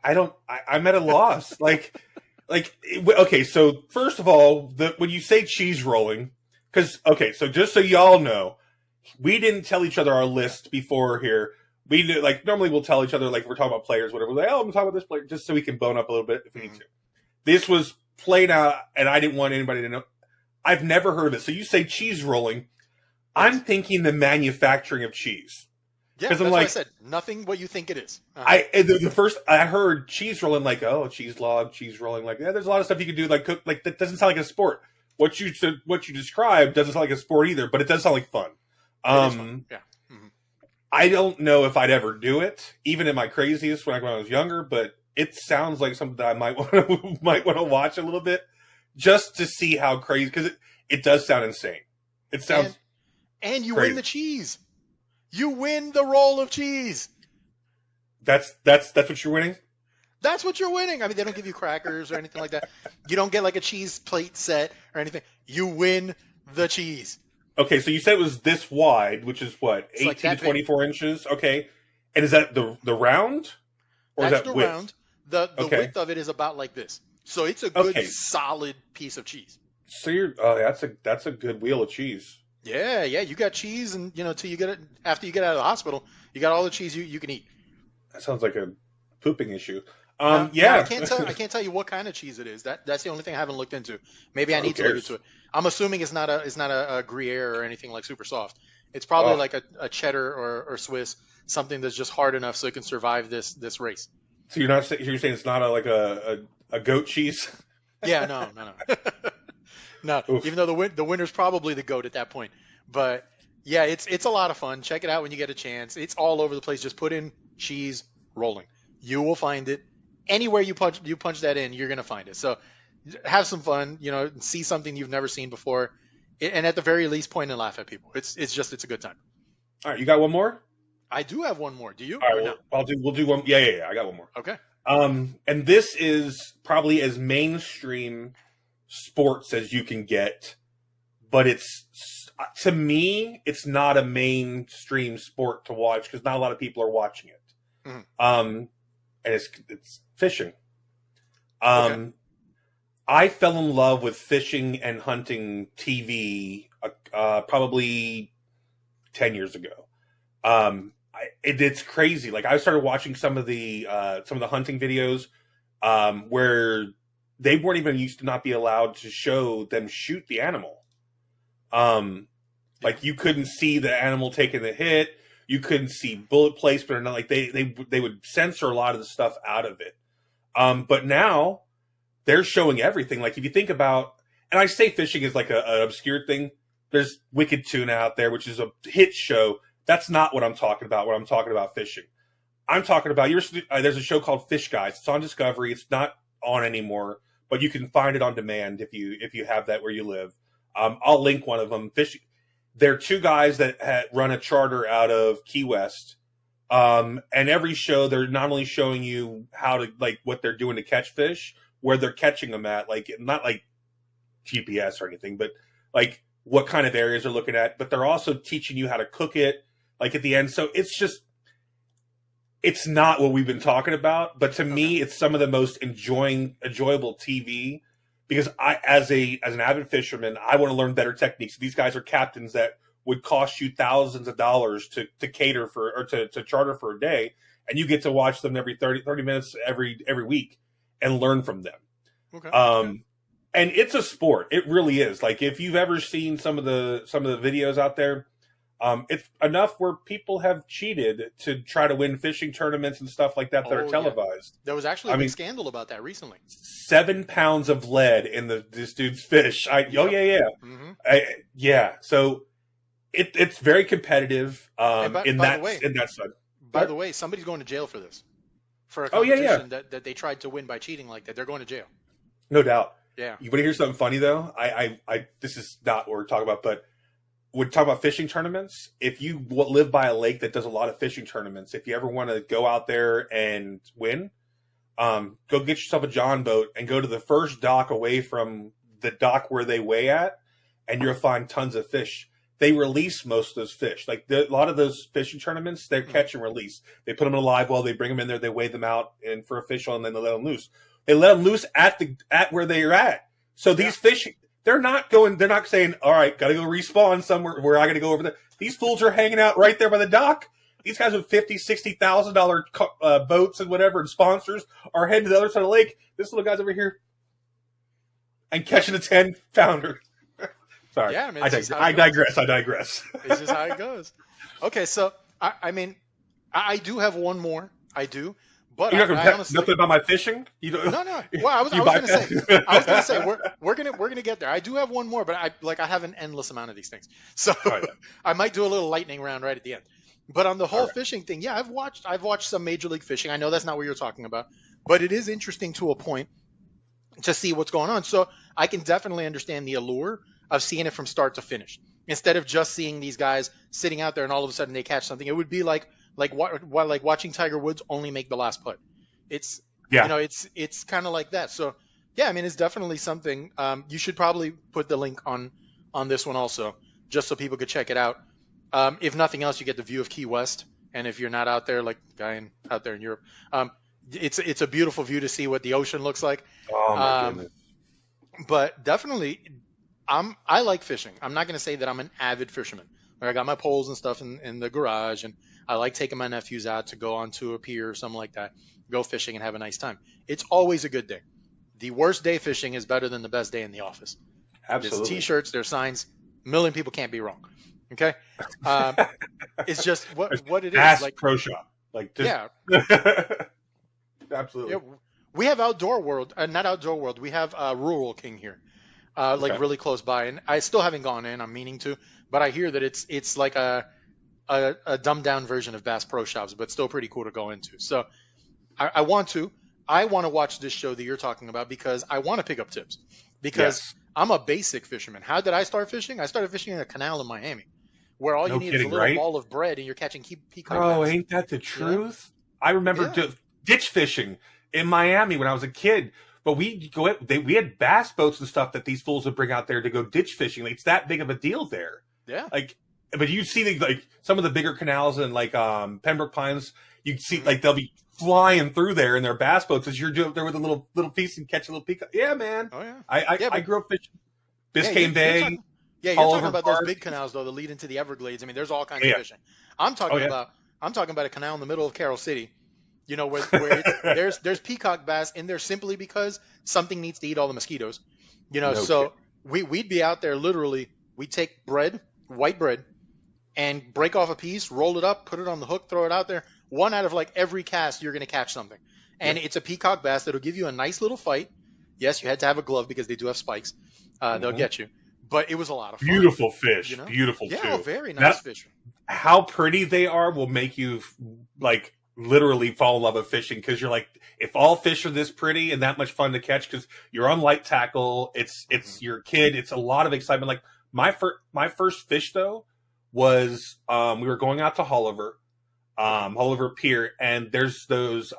I'm at a loss. Okay, so first of all, when you say cheese rolling, so just so y'all know, we didn't tell each other our list before here. We do, normally we'll tell each other, if we're talking about players, whatever. We're like, oh, I'm talking about this player, just so we can bone up a little bit if we need to. This was played out, and I didn't want anybody to know. I've never heard of it. So you say cheese rolling. I'm thinking the manufacturing of cheese. Yeah, that's what I said. Nothing what you think it is. The first I heard cheese rolling, cheese log, cheese rolling. There's a lot of stuff you can do, cook. That doesn't sound like a sport. What you described doesn't sound like a sport either, but it does sound like fun. It is fun. Yeah. I don't know if I'd ever do it, even in my craziest when I was younger, but it sounds like something that I might want to watch a little bit just to see how crazy, because it does sound insane. It sounds and you win the cheese. You win the roll of cheese. That's what you're winning? That's what you're winning. I mean, they don't give you crackers or anything like that. You don't get a cheese plate set or anything. You win the cheese. Okay, so you said it was this wide, which is what, 18 to 24 inches? Okay. And is that the round? Or That's is that the width? round. The width of it is about like this. So it's a good, solid piece of cheese. So that's a good wheel of cheese. Yeah. You got cheese, and till you get it after you get out of the hospital, you got all the cheese you can eat. That sounds like a pooping issue. No, I can't tell you what kind of cheese it is. That's the only thing I haven't looked into. Maybe I need to look into it. I'm assuming it's not a Gruyere or anything super soft. It's probably like a cheddar or Swiss, something that's just hard enough so it can survive this race. So you're saying it's not a goat cheese? Yeah, no. No, oof. Even though the winner's probably the goat at that point. But yeah, it's a lot of fun. Check it out when you get a chance. It's all over the place. Just put in cheese rolling. You will find it. Anywhere you punch that in, you're going to find it. So have some fun, see something you've never seen before. And at the very least, point and laugh at people. It's a good time. All right. You got one more? I do have one more. Do you? All right. No? We'll do one. Yeah. I got one more. Okay. And this is probably as mainstream sports as you can get, but to me, it's not a mainstream sport to watch because not a lot of people are watching it. And it's fishing. Okay. I fell in love with fishing and hunting TV probably 10 years ago. It's crazy. I started watching some of the hunting videos where they weren't even used to not be allowed to show them shoot the animal. You couldn't see the animal taking the hit. You couldn't see bullet placement or not. They would censor a lot of the stuff out of it. But now they're showing everything. If you think about, and I say fishing is an obscure thing. There's Wicked Tuna out there, which is a hit show. That's not what I'm talking about when I'm talking about fishing. I'm talking about there's a show called Fish Guys. It's on Discovery. It's not on anymore, but you can find it on demand if you have that where you live. I'll link one of them. They're two guys that run a charter out of Key West. And every show, they're not only showing you how to, what they're doing to catch fish, where they're catching them at, not GPS or anything, but what kind of areas they're looking at, but they're also teaching you how to cook it, at the end. So it's not what we've been talking about, but to me, it's some of the most enjoyable TV. Because as an avid fisherman, I want to learn better techniques. These guys are captains that would cost you thousands of dollars to cater for or to charter for a day, and you get to watch them every 30 minutes every week and learn from them. Okay. And it's a sport. It really is. If you've ever seen some of the videos out there, It's enough where people have cheated to try to win fishing tournaments and stuff like that are televised. There was actually a big scandal about that recently. 7 pounds of lead in this dude's fish. So it's very competitive in that side. By the way, somebody's going to jail for this. For a competition that they tried to win by cheating like that. They're going to jail. No doubt. Yeah. You want to hear something funny though? I this is not what we're talking about, but we're talking about fishing tournaments. If you live by a lake that does a lot of fishing tournaments, if you ever want to go out there and win, go get yourself a John boat and go to the first dock away from the dock where they weigh at, and you'll find tons of fish. They release most of those fish. Like a lot of those fishing tournaments, they catch and release. They put them in a live well, they bring them in there, they weigh them out and for official, and then they let them loose. They let them loose at where they are at. So these fish, they're not saying, all right, got to go respawn somewhere where I got to go over there. These fools are hanging out right there by the dock. These guys with $50,000, $60,000 boats and whatever and sponsors are heading to the other side of the lake. This little guy's over here and catching a 10-pounder. Sorry, yeah, I mean, I digress. It's just how it goes. Okay, so I do have one more. I do. But you're not honestly, nothing about my fishing? No. Well, I was gonna say we're gonna get there. I do have one more, but I have an endless amount of these things, so I might do a little lightning round right at the end. But on the whole fishing thing, yeah, I've watched some Major League Fishing. I know that's not what you're talking about, but it is interesting to a point to see what's going on. So I can definitely understand the allure of seeing it from start to finish, instead of just seeing these guys sitting out there and all of a sudden they catch something. It would be like watching Tiger Woods only make the last putt. It's it's kind of like that. So yeah, I mean, it's definitely something. You should probably put the link on this one also, just so people could check it out. If nothing else, you get the view of Key West, and if you're not out there, like the guy out there in Europe, it's a beautiful view to see what the ocean looks like. Oh my goodness! But definitely, I like fishing. I'm not going to say that I'm an avid fisherman. Like, I got my poles and stuff in the garage, and I like taking my nephews out to go onto a pier or something like that, go fishing and have a nice time. It's always a good day. The worst day fishing is better than the best day in the office. Absolutely. There's T-shirts, there's signs. A million people can't be wrong. Okay, it's just what it is. Ask like Pro Shop. Absolutely. Yeah, we have Outdoor World, not Outdoor World. We have Rural King here, really close by, and I still haven't gone in. I'm meaning to, but I hear that it's like a dumbed down version of Bass Pro Shops, but still pretty cool to go into. So I want to watch this show that you're talking about because I want to pick up tips, because I'm a basic fisherman. How did I start fishing? I started fishing in a canal in Miami, where all you need is a little ball of bread and you're catching peacock. Bro, ain't that the truth? Yeah. I remember ditch fishing in Miami when I was a kid. But we had bass boats and stuff that these fools would bring out there to go ditch fishing. Like, it's that big of a deal there. Yeah. But you see some of the bigger canals in Pembroke Pines. You see they'll be flying through there in their bass boats as you're doing there with a little piece and catch a little peacock. Yeah, man. Oh yeah. I grew up fishing Biscayne Bay. You're talking about those big canals though that lead into the Everglades. I mean, there's all kinds of fishing. I'm talking about a canal in the middle of Carroll City. You know, where there's peacock bass in there simply because something needs to eat all the mosquitoes. You know, we'd be out there literally. We'd take white bread, and break off a piece, roll it up, put it on the hook, throw it out there. One out of every cast, you're going to catch something. And it's a peacock bass that'll give you a nice little fight. Yes, you had to have a glove because they do have spikes. They'll get you. But it was a lot of fun. Beautiful fish. You know? Beautiful too. Yeah, very nice fish. How pretty they are will make you literally fall in love with fishing, because you're like, if all fish are this pretty and that much fun to catch, because you're on light tackle, it's your kid, it's a lot of excitement. Like my first fish though was we were going out to Holliver Pier, and there's those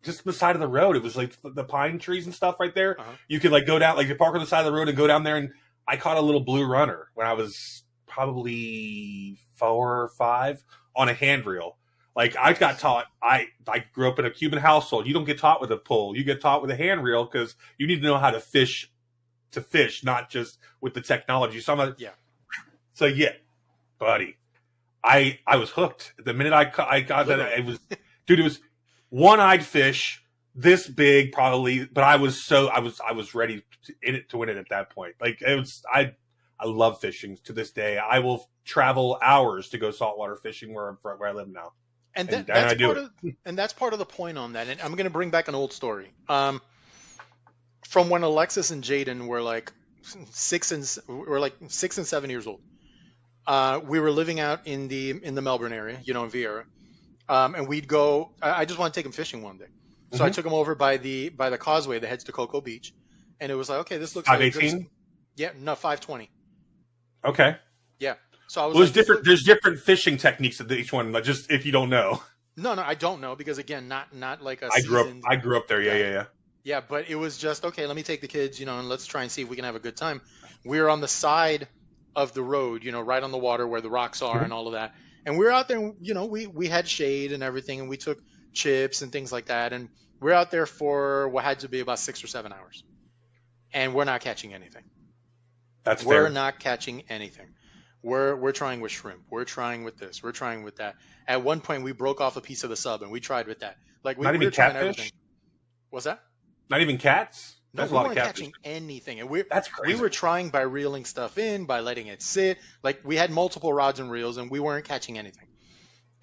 just the side of the road. It was like the pine trees and stuff right there. You could go down, you park on the side of the road and go down there. And I caught a little blue runner when I was probably 4 or 5 on a handrail. I got taught, I grew up in a Cuban household. You don't get taught with a pole. You get taught with a handrail, because you need to know how to fish, not just with the technology. So buddy, I was hooked. The minute I got that, it was one-eyed fish, this big probably, but I was ready to win it at that point. I I love fishing to this day. I will travel hours to go saltwater fishing where I live now. And I do it. And that's part of the point on that. And I'm going to bring back an old story. From when Alexis and Jaden were like 6 and 7 years old. We were living out in the Melbourne area, in Vieira. And we'd go. I just want to take them fishing one day, so I took them over by the causeway that heads to Cocoa Beach, and it was like, okay, this looks 518. Yeah, no, 520. Okay. Yeah. So I was. Well, there's different fishing techniques of each one. Just if you don't know. No, I don't know because again, not like a. I grew up there. Yeah. Yeah, but it was just okay. Let me take the kids, and let's try and see if we can have a good time. We were on the side of the road, right on the water where the rocks are and all of that. And we were out there, and, we had shade and everything, and we took chips and things like that. And we're out there for what had to be about 6 or 7 hours. And we're not catching anything. That's We're fair. not catching anything. We're trying with shrimp. We're trying with this. We're trying with that. At one point, we broke off a piece of the sub, and we tried with that. Like we were trying everything. What's that? Not even cats? No, That's we a lot weren't of catfish. catching anything. And That's crazy. We were trying by reeling stuff in, by letting it sit. Like we had multiple rods and reels, and we weren't catching anything.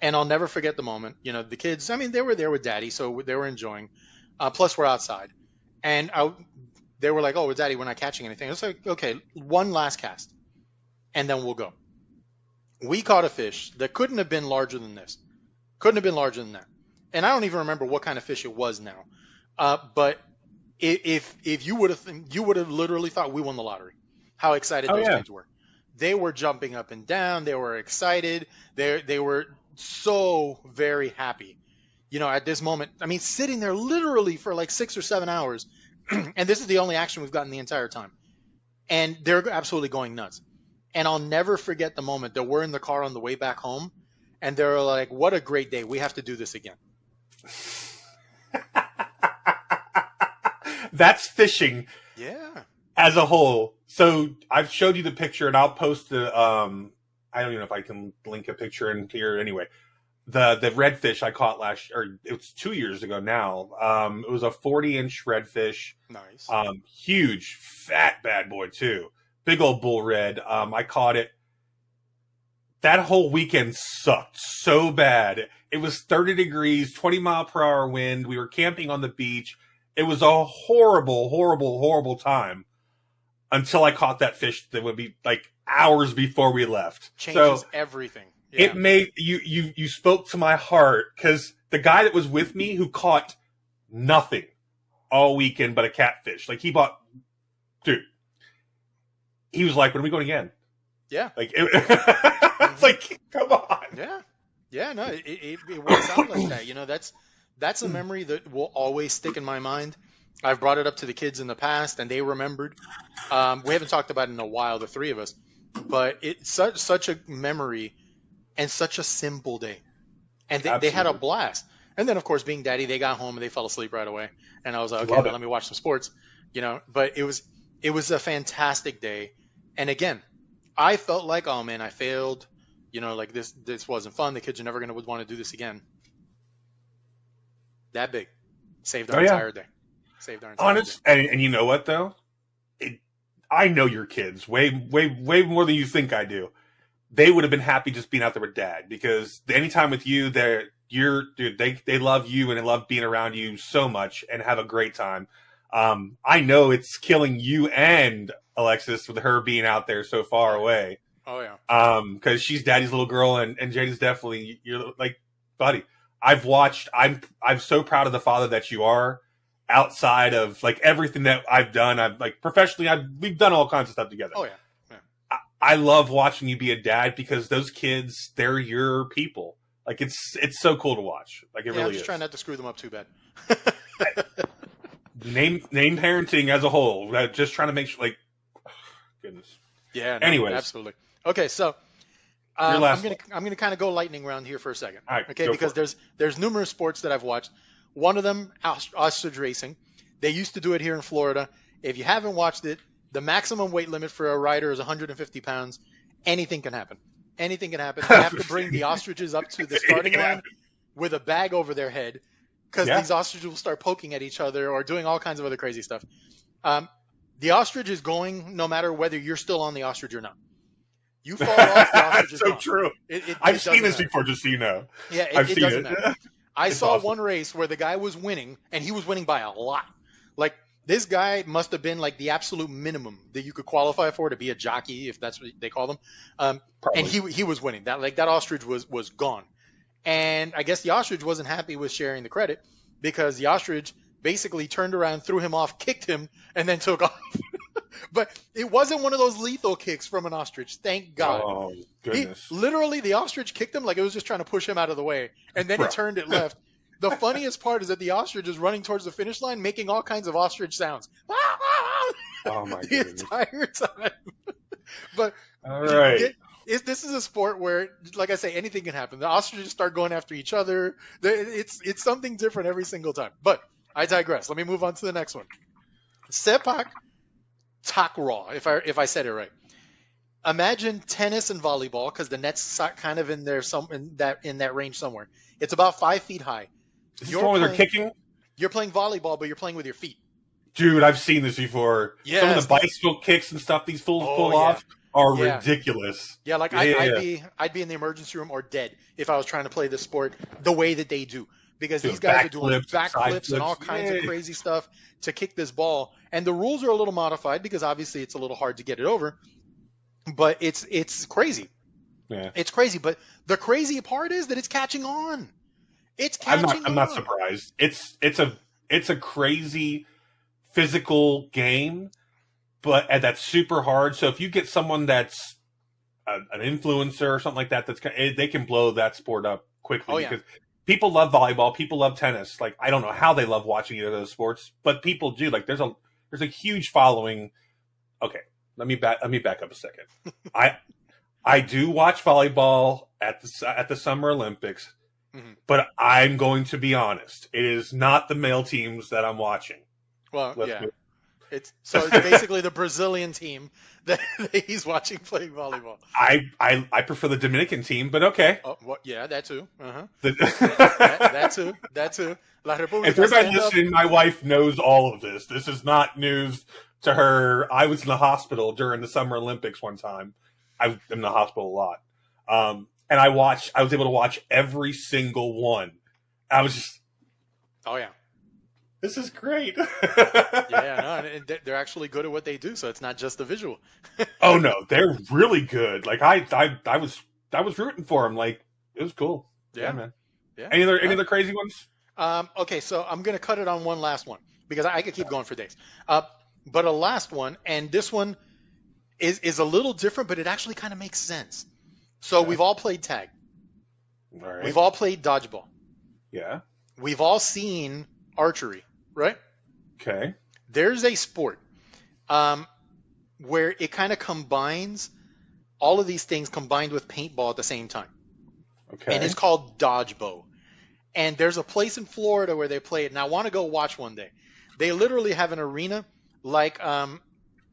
And I'll never forget the moment. The kids, I mean, they were there with Daddy, so they were enjoying. Plus, we're outside. And they were like, oh, with Daddy, we're not catching anything. I was like, okay, one last cast, and then we'll go. We caught a fish that couldn't have been larger than this. Couldn't have been larger than that. And I don't even remember what kind of fish it was now. But if you would have literally thought we won the lottery. How excited those kids were. They were jumping up and down. They were excited. They were so very happy. At this moment, I mean, sitting there literally for like 6 or 7 hours. And this is the only action we've gotten the entire time. And they're absolutely going nuts. And I'll never forget the moment that we're in the car on the way back home. And they're like, what a great day. We have to do this again. That's fishing. Yeah. As a whole. So I've showed you the picture, and I'll post the. I don't even know if I can link a picture in here. Anyway, the redfish I caught it was 2 years ago now. It was a 40-inch redfish. Nice. Huge, fat bad boy too. Big old bull red. I caught it. That whole weekend sucked so bad. It was 30 degrees, 20-mile-per-hour wind. We were camping on the beach. It was a horrible, horrible, horrible time until I caught that fish that would be like hours before we left. Changes everything. Yeah. It made you spoke to my heart, because the guy that was with me who caught nothing all weekend but a catfish, like he was like, when are we going again? Yeah. Like it's like, come on. Yeah. No, it works out like that. That's a memory that will always stick in my mind. I've brought it up to the kids in the past, and they remembered. We haven't talked about it in a while, the three of us, but it's such a memory and such a simple day. And they had a blast. And then, of course, being Daddy, they got home and they fell asleep right away. And I was like, okay, let me watch some sports, But it was a fantastic day. And again, I felt like, oh man, I failed. Like this wasn't fun. The kids are never going to want to do this again. That big. Saved our entire day. Saved our entire day. And you know what though? I know your kids way more than you think I do. They would have been happy just being out there with Dad, because anytime with you, they love you and they love being around you so much and have a great time. I know it's killing you and Alexis with her being out there so far away. Oh yeah. Because she's Daddy's little girl, and Jaden's definitely, you're like, buddy. I'm so proud of the father that you are. Outside of like everything that I've done, I've like professionally, we've done all kinds of stuff together. Oh yeah. I love watching you be a dad, because those kids, they're your people. Like it's so cool to watch. Like it really is. I'm just trying not to screw them up too bad. Name parenting as a whole. Just trying to make sure, like, goodness. Yeah. No, anyways, absolutely. Okay, so I'm gonna kind of go lightning round here for a second. All right, okay, because there's numerous sports that I've watched. One of them, ostrich racing. They used to do it here in Florida. If you haven't watched it, the maximum weight limit for a rider is 150 pounds. Anything can happen. Anything can happen. They have to bring the ostriches up to the starting line with a bag over their head, because these ostriches will start poking at each other or doing all kinds of other crazy stuff. The ostrich is going no matter whether you're still on the ostrich or not. You fall off, the ostrich is so gone. true. I've seen this before, just so you know. Yeah, I've it seen doesn't it. matter. I saw awesome. one race where the guy was winning, and he was winning by a lot. Like, this guy must have been like the absolute minimum that you could qualify for to be a jockey, if that's what they call them. And he was winning. That ostrich was gone. And I guess the ostrich wasn't happy with sharing the credit, because the ostrich basically turned around, threw him off, kicked him, and then took off. But it wasn't one of those lethal kicks from an ostrich, thank God. Oh, goodness. Literally, the ostrich kicked him like it was just trying to push him out of the way, and then he turned it left. The funniest part is that the ostrich is running towards the finish line, making all kinds of ostrich sounds. Oh, my the goodness. entire time. But all right. This is a sport where, like I say, anything can happen. The ostriches start going after each other. It's something different every single time. But I digress. Let me move on to the next one. Sepak takraw, if I said it right. Imagine tennis and volleyball, because the net's kind of in there, in that range somewhere. It's about 5 feet high. Is this the one where they're kicking? You're playing volleyball, but you're playing with your feet. Dude, I've seen this before. Yes. Some of the bicycle kicks and stuff these fools pull off are ridiculous. Yeah, like I'd be in the emergency room or dead if I was trying to play this sport the way that they do. Because these guys are doing backflips and all kinds of crazy stuff to kick this ball. And the rules are a little modified because obviously it's a little hard to get it over. But it's crazy. Yeah. It's crazy. But the crazy part is that it's catching on. It's catching on. I'm not surprised. It's a crazy physical game, and that's super hard. So if you get someone that's an influencer or something like that, they can blow that sport up quickly. Because people love volleyball, people love tennis. Like, I don't know how they love watching either of those sports, but people do. Like, there's a huge following. Okay, let me back up a second. I do watch volleyball at the Summer Olympics, but I'm going to be honest. It is not the male teams that I'm watching. Well, it's basically the Brazilian team that he's watching playing volleyball. I prefer the Dominican team, but okay. Oh, yeah, that too. That too. La República. If everybody listening, my wife knows all of this. This is not news to her. I was in the hospital during the Summer Olympics one time. I'm in the hospital a lot. And I was able to watch every single one. I was just, oh yeah, this is great. and they're actually good at what they do, so it's not just the visual. Oh no, they're really good. Like I was rooting for them. Like, it was cool. Yeah, man. Yeah. Any other crazy ones? Okay, so I'm gonna cut it on one last one because I could keep going for days. But a last one, and this one is a little different, but it actually kind of makes sense. So we've all played tag. All right. We've all played dodgeball. Yeah. We've all seen archery, right? Okay. There's a sport where it kind of combines all of these things combined with paintball at the same time. Okay. And it's called dodgeball. And there's a place in Florida where they play it, and I want to go watch one day. They literally have an arena like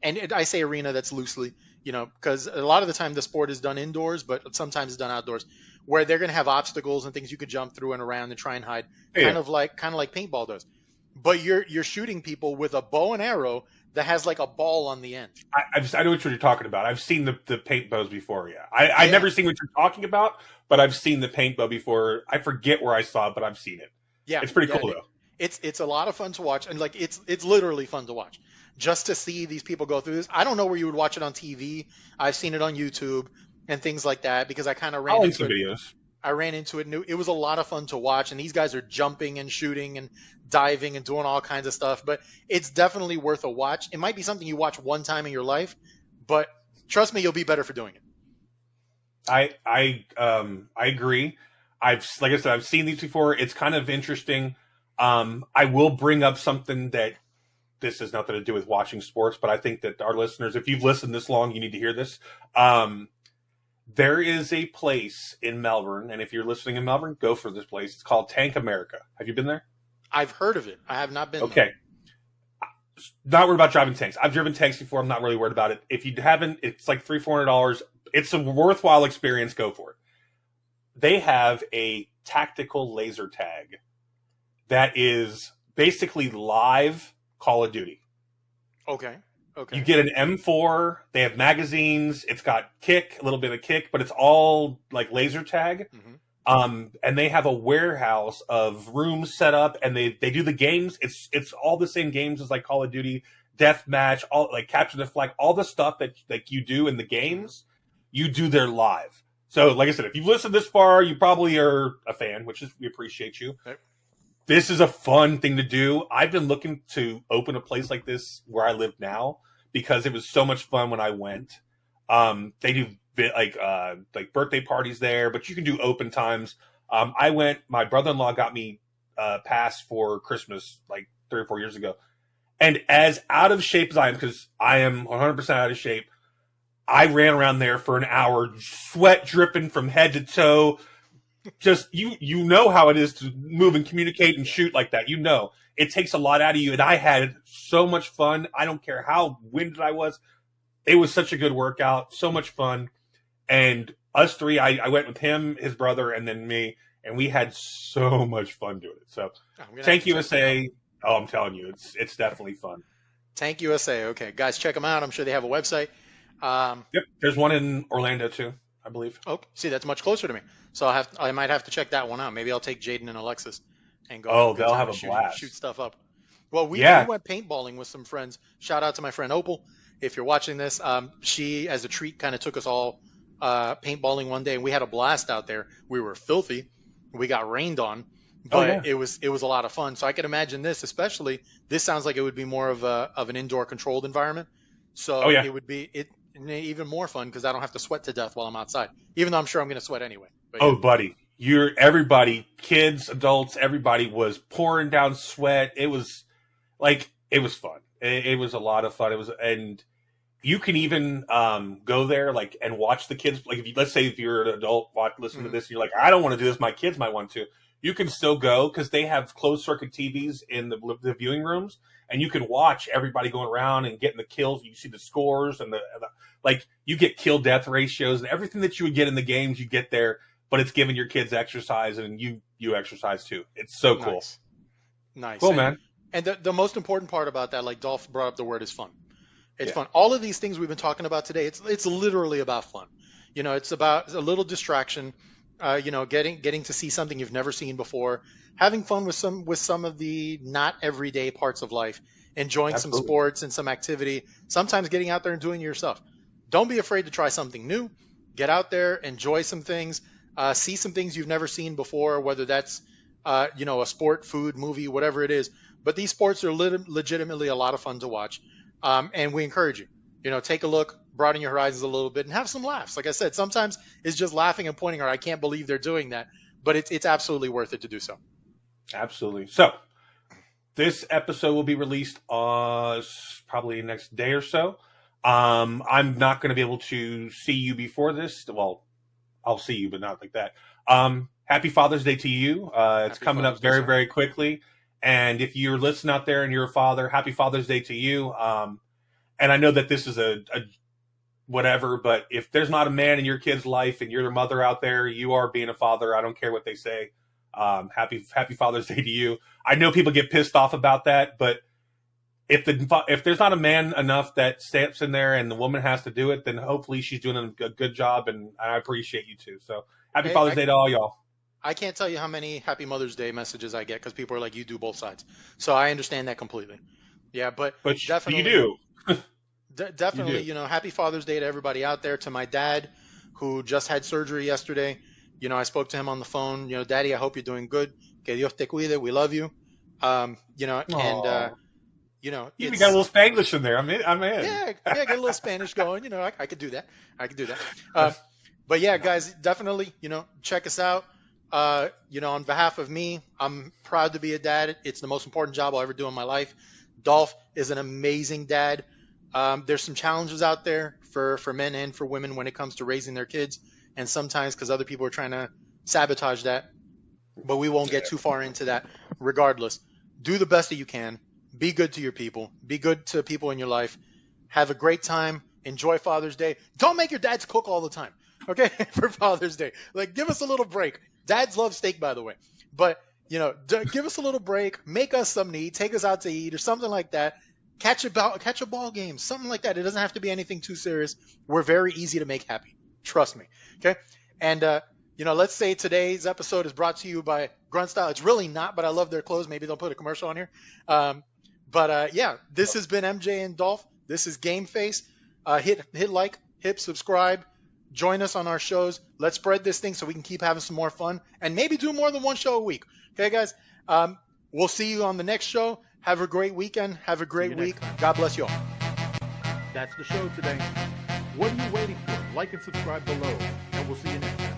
and I say arena, that's loosely, because a lot of the time the sport is done indoors, but sometimes it's done outdoors, where they're going to have obstacles and things you can jump through and around and try and hide, kind of like paintball does. But you're shooting people with a bow and arrow that has like a ball on the end. I know what you're talking about. I've seen the paint bows before. Yeah, I've never seen what you're talking about, but I've seen the paint bow before. I forget where I saw it, but I've seen it. Yeah, it's pretty cool though. It's a lot of fun to watch, and like it's literally fun to watch. Just to see these people go through this. I don't know where you would watch it on TV. I've seen it on YouTube and things like that because I kind of ran into videos. I ran into it, and it was a lot of fun to watch. And these guys are jumping and shooting and diving and doing all kinds of stuff. But it's definitely worth a watch. It might be something you watch one time in your life, but trust me, you'll be better for doing it. I agree. Like I said, I've seen these before. It's kind of interesting. I will bring up something that. This has nothing to do with watching sports, but I think that our listeners, if you've listened this long, you need to hear this. There is a place in Melbourne, and if you're listening in Melbourne, go for this place. It's called Tank America. Have you been there? I've heard of it. I have not been there. Okay. Not worried about driving tanks. I've driven tanks before. I'm not really worried about it. If you haven't, it's like $300-$400. It's a worthwhile experience. Go for it. They have a tactical laser tag that is basically live Call of Duty. Okay. Okay. You get an M4. They have magazines. It's got kick, a little bit of kick, but it's all like laser tag. And they have a warehouse of rooms set up, and they do the games. It's all the same games as like Call of Duty, Deathmatch, all like Capture the Flag, all the stuff that like you do in the games, you do there live. So, like I said, if you've listened this far, you probably are a fan, which is we appreciate you. Okay. This is a fun thing to do. I've been looking to open a place like this where I live now because it was so much fun when I went. They do like birthday parties there, but you can do open times. I went. My brother-in-law got me pass for Christmas like 3 or 4 years ago, and as out of shape as I am, because I am 100% out of shape, I ran around there for an hour, sweat dripping from head to toe. Just you know how it is to move and communicate and shoot like that. You know it takes a lot out of you, and I had so much fun. I don't care how winded I was. It was such a good workout, so much fun. And us three, I went with him, his brother, and then me, and we had so much fun doing it. So Tank USA, I'm telling you, it's definitely fun. Tank USA, okay. Guys, check them out. I'm sure they have a website. Yep, there's one in Orlando too, I believe. Oh, see, that's much closer to me. So I might have to check that one out. Maybe I'll take Jaden and Alexis and go. Oh, they'll have a blast. Shoot stuff up. Well, we went paintballing with some friends. Shout out to my friend Opal. If you're watching this, she, as a treat, kind of took us all paintballing one day, and we had a blast out there. We were filthy. We got rained on, but it was a lot of fun. So I can imagine this, especially. This sounds like it would be more of an indoor controlled environment. So it would be even more fun because I don't have to sweat to death while I'm outside, even though I'm sure I'm going to sweat anyway. But, buddy, everybody, kids, adults, everybody was pouring down sweat. It was fun. It was a lot of fun. And you can even go there and watch the kids. Like let's say if you're an adult, listen to this, and you're like, I don't want to do this. My kids might want to. You can still go because they have closed circuit TVs in the viewing rooms, and you can watch everybody going around and getting the kills. You see the scores and you get kill death ratios and everything that you would get in the games. You get there, but it's giving your kids exercise, and you exercise too. It's so cool. Nice. Cool, man. And the most important part about that, like Dolph brought up the word, is fun. It's fun. All of these things we've been talking about today, it's literally about fun. It's about a little distraction. Getting to see something you've never seen before, having fun with some of the not everyday parts of life, enjoying some sports and some activity, sometimes getting out there and doing it yourself. Don't be afraid to try something new. Get out there, enjoy some things, see some things you've never seen before, whether that's a sport, food, movie, whatever it is. But these sports are legitimately a lot of fun to watch, and we encourage you. Take a look, broaden your horizons a little bit, and have some laughs. Like I said, sometimes it's just laughing and pointing, or I can't believe they're doing that. But it's absolutely worth it to do so. Absolutely. So this episode will be released probably next day or so. I'm not going to be able to see you before this. Well, I'll see you, but not like that. Happy Father's Day to you. It's coming up very, very quickly. And if you're listening out there and you're a father, happy Father's Day to you. And I know that this is a whatever, but if there's not a man in your kid's life and you're the mother out there, you are being a father. I don't care what they say. Happy Father's Day to you. I know people get pissed off about that, but if there's not a man enough that steps in there and the woman has to do it, then hopefully she's doing a good job, and I appreciate you too. So happy Father's Day to all y'all. I can't tell you how many Happy Mother's Day messages I get because people are like, you do both sides. So I understand that completely. Yeah, but definitely you do. Definitely, Happy Father's Day to everybody out there. To my dad, who just had surgery yesterday. I spoke to him on the phone. Daddy, I hope you're doing good. Que Dios te cuide. We love you. And you even got a little Spanglish in there. I'm in. Yeah, get a little Spanish going. I could do that. But yeah, guys, definitely, check us out. On behalf of me, I'm proud to be a dad. It's the most important job I'll ever do in my life. Dolph is an amazing dad. There's some challenges out there for men and for women when it comes to raising their kids, and sometimes because other people are trying to sabotage that, but we won't get too far into that. Regardless, do the best that you can. Be good to your people. Be good to people in your life. Have a great time. Enjoy Father's Day. Don't make your dads cook all the time, okay, for Father's Day. Give us a little break. Dads love steak, by the way, but give us a little break. Make us something to eat. Take us out to eat or something like that. catch a ball game, something like that. It doesn't have to be anything too serious. We're very easy to make happy. Trust me. Okay. And let's say today's episode is brought to you by Grunt Style. It's really not, but I love their clothes. Maybe they'll put a commercial on here. This has been MJ and Dolph. This is GameFace. Hit like, hit subscribe. Join us on our shows. Let's spread this thing so we can keep having some more fun and maybe do more than one show a week. Okay, guys? We'll see you on the next show. Have a great weekend. Have a great week. God bless you all. That's the show today. What are you waiting for? Like and subscribe below, and we'll see you next time.